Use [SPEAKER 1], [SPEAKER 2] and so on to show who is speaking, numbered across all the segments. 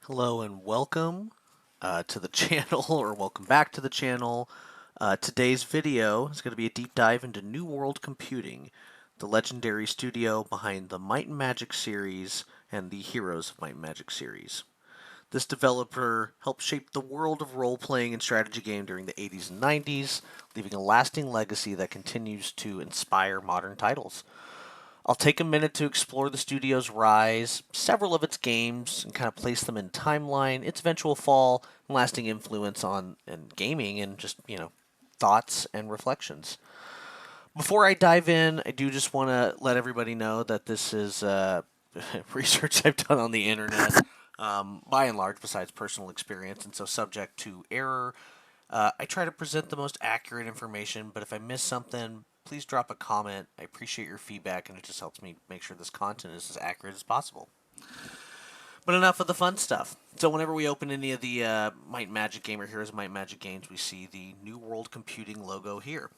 [SPEAKER 1] Hello and welcome to the channel, or welcome back to the channel. Today's video is going to be a deep dive into New World Computing, the legendary studio behind the Might and Magic series and the Heroes of Might and Magic series. This developer helped shape the world of role-playing and strategy game during the 80s and 90s, leaving a lasting legacy that continues to inspire modern titles. I'll take a minute to explore the studio's rise, several of its games, and kind of place them in timeline, its eventual fall, and lasting influence on and gaming, and just thoughts and reflections. Before I dive in, I do just want to let everybody know that this is research I've done on the internet, by and large, besides personal experience, and so subject to error. I try to present the most accurate information, but if I miss something, please drop a comment. I appreciate your feedback, and it just helps me make sure this content is as accurate as possible. But enough of the fun stuff. So whenever we open any of the Might and Magic game or Heroes of Might and Magic games, we see the New World Computing logo here.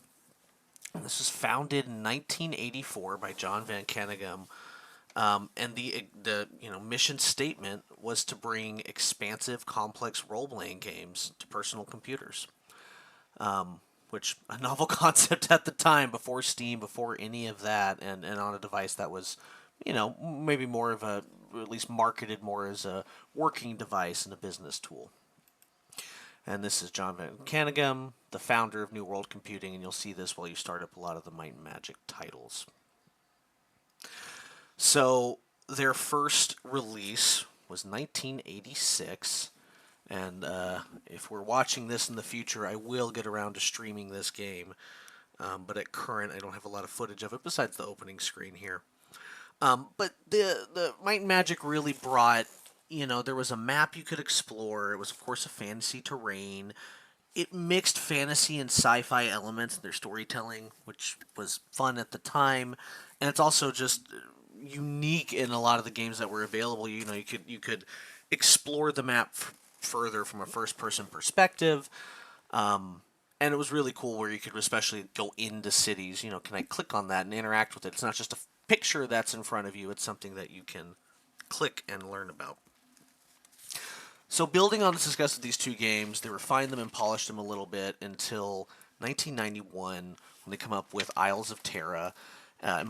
[SPEAKER 1] And this was founded in 1984 by John Van Caneghem, and the mission statement was to bring expansive, complex role-playing games to personal computers. Which a novel concept at the time, before Steam, before any of that, and on a device that was, maybe more of a, or at least marketed more as a working device and a business tool. And this is John Van Caneghem, the founder of New World Computing, and you'll see this while you start up a lot of the Might and Magic titles. So their first release was 1986. And if we're watching this in the future, I will get around to streaming this game. But at current, I don't have a lot of footage of it besides the opening screen here. But the Might and Magic really brought, there was a map you could explore. It was, of course, a fantasy terrain. It mixed fantasy and sci-fi elements in their storytelling, which was fun at the time. And it's also just unique in a lot of the games that were available. You could explore the map further from a first-person perspective. And it was really cool where you could especially go into cities. Can I click on that and interact with it? It's not just a picture that's in front of you. It's something that you can click and learn about. So building on the success of these two games, they refined them and polished them a little bit until 1991 when they come up with Isles of Terra,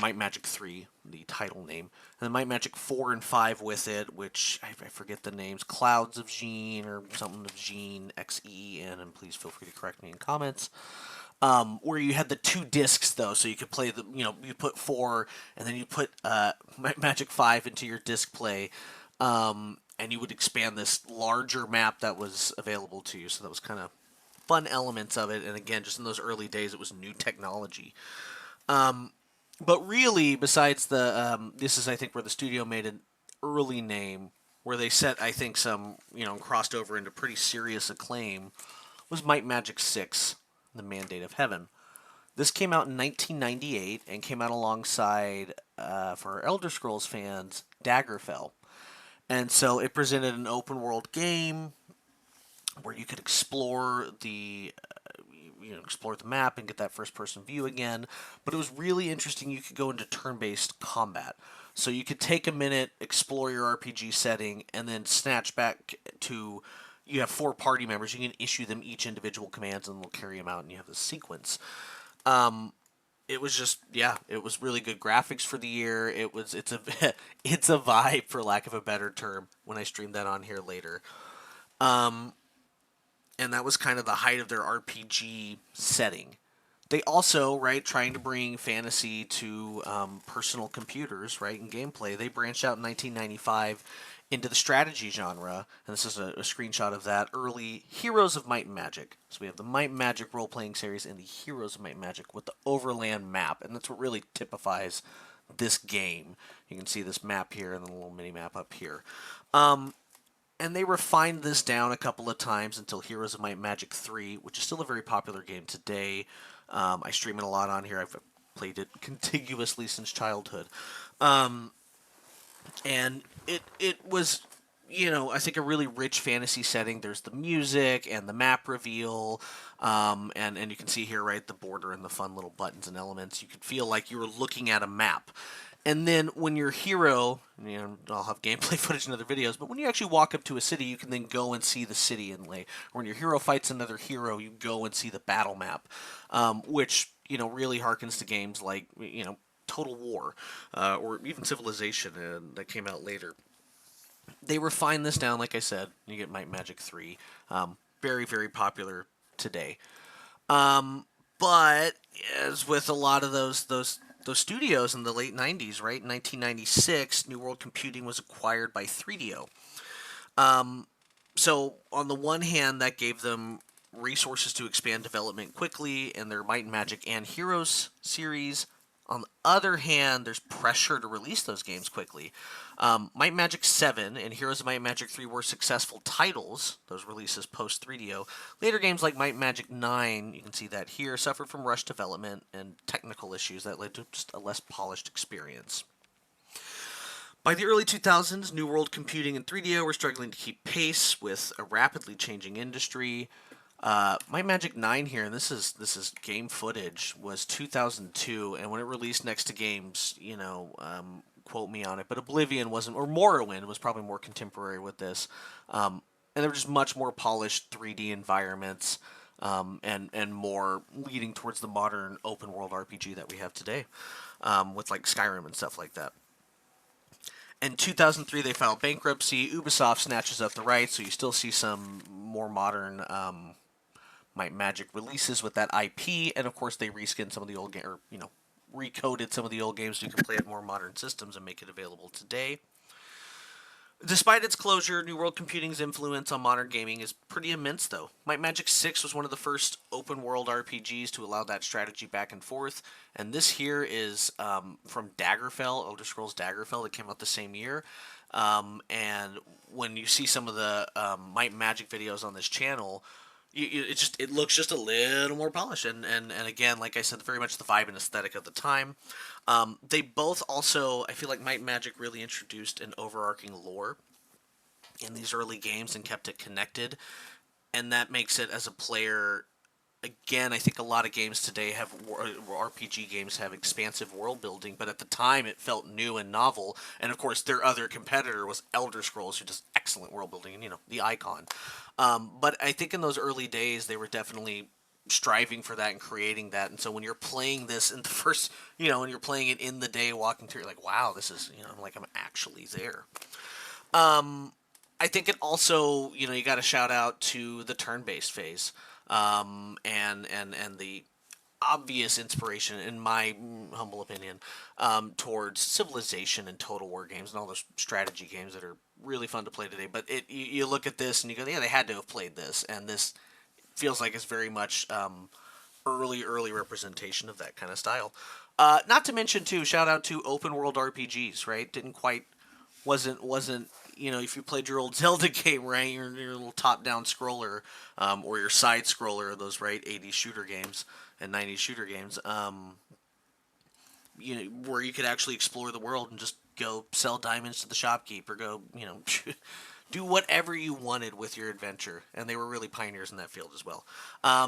[SPEAKER 1] Might Magic 3, the title name, and then Might Magic 4 and 5 with it, which I forget the names, Clouds of Xeen or something of Xeen, Xeen, and please feel free to correct me in comments. Where you had the two discs though, so you could play the, you put 4 and then you put Magic 5 into your disc play. And you would expand this larger map that was available to you. So that was kind of fun elements of it. And again, just in those early days, it was new technology. But really, besides this is, I think, where the studio made an early name, where they set, I think, some, crossed over into pretty serious acclaim, was Might Magic 6, The Mandate of Heaven. This came out in 1998 and came out alongside, for our Elder Scrolls fans, Daggerfall. And so it presented an open world game where you could explore explore the map and get that first person view again. But it was really interesting. You could go into turn based combat. So you could take a minute, explore your RPG setting, and then snatch back to. You have 4 party members. You can issue them each individual commands, and they'll carry them out, and you have this sequence. It was just, yeah, it was really good graphics for the year. It's a it's a vibe, for lack of a better term, when I streamed that on here later. And that was kind of the height of their RPG setting. They also, right, trying to bring fantasy to personal computers, right, and gameplay. They branched out in 1995 into the strategy genre, and this is a screenshot of that, early Heroes of Might and Magic. So we have the Might and Magic role-playing series and the Heroes of Might and Magic with the overland map, and that's what really typifies this game. You can see this map here and then a little mini-map up here. And they refined this down a couple of times until Heroes of Might and Magic 3, which is still a very popular game today. I stream it a lot on here. I've played it contiguously since childhood. And it was, I think a really rich fantasy setting. There's the music and the map reveal, and you can see here, right, the border and the fun little buttons and elements. You could feel like you were looking at a map. And then when your hero, I'll have gameplay footage in other videos, but when you actually walk up to a city, you can then go and see the city inlay. Or when your hero fights another hero, you go and see the battle map, which really harkens to games like Total War, or even Civilization that came out later. They refine this down, like I said. You get Might and Magic 3, very very popular today. But as with a lot of those studios in the late 90s, right? In 1996, New World Computing was acquired by 3DO. So on the one hand, that gave them resources to expand development quickly in their Might and Magic and Heroes series. On the other hand, there's pressure to release those games quickly. Might and Magic 7 and Heroes of Might and Magic 3 were successful titles, those releases post 3DO. Later games like Might and Magic 9, you can see that here, suffered from rushed development and technical issues that led to just a less polished experience. By the early 2000s, New World Computing and 3DO were struggling to keep pace with a rapidly changing industry. My Magic 9 here, and this is game footage, was 2002, and when it released next to games, quote me on it, but Oblivion wasn't, or Morrowind was probably more contemporary with this, and they were just much more polished 3D environments, and more leading towards the modern open world RPG that we have today, with like Skyrim and stuff like that. In 2003, they filed bankruptcy. Ubisoft snatches up the rights, so you still see some more modern Might Magic releases with that IP, and of course they reskinned some of the old game, or recoded some of the old games so you can play it more modern systems and make it available today. Despite its closure, New World Computing's influence on modern gaming is pretty immense, though. Might Magic 6 was one of the first open world RPGs to allow that strategy back and forth, and this here is from Daggerfell, Elder Scrolls Daggerfell, that came out the same year. And when you see some of the Might Magic videos on this channel, it looks just a little more polished, and again, like I said, very much the vibe and aesthetic of the time. They both also, I feel like Might and Magic really introduced an overarching lore in these early games and kept it connected, and that makes it, as a player, again, I think a lot of games today have RPG games have expansive world building, but at the time it felt new and novel. And of course, their other competitor was Elder Scrolls, who does excellent world building, and the icon. But I think in those early days, they were definitely striving for that and creating that. And so when you're playing this in the first, when you're playing it in the day, walking through, you're like, wow, this is, I'm actually there. I think it also, you got to shout out to the turn-based phase, and the obvious inspiration, in my humble opinion, towards Civilization and Total War games and all those strategy games that are really fun to play today. But you look at this and you go, yeah, they had to have played this, and this feels like it's very much early representation of that kind of style. Not to mention too, shout out to open world RPGs, right? Didn't quite wasn't if you played your old Zelda game, right, your little top-down scroller, or your side scroller, those right 80s shooter games and 90s shooter games, where you could actually explore the world and just go sell diamonds to the shopkeep, or go do whatever you wanted with your adventure, and they were really pioneers in that field as well.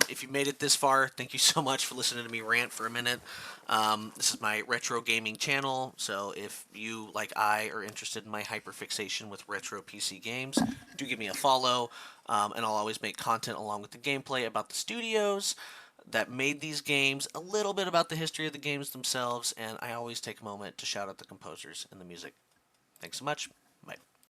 [SPEAKER 1] If you made it this far, thank you so much for listening to me rant for a minute. This is my retro gaming channel, so if you, like I, are interested in my hyperfixation with retro PC games, do give me a follow, and I'll always make content along with the gameplay about the studios that made these games, a little bit about the history of the games themselves, and I always take a moment to shout out the composers and the music. Thanks so much.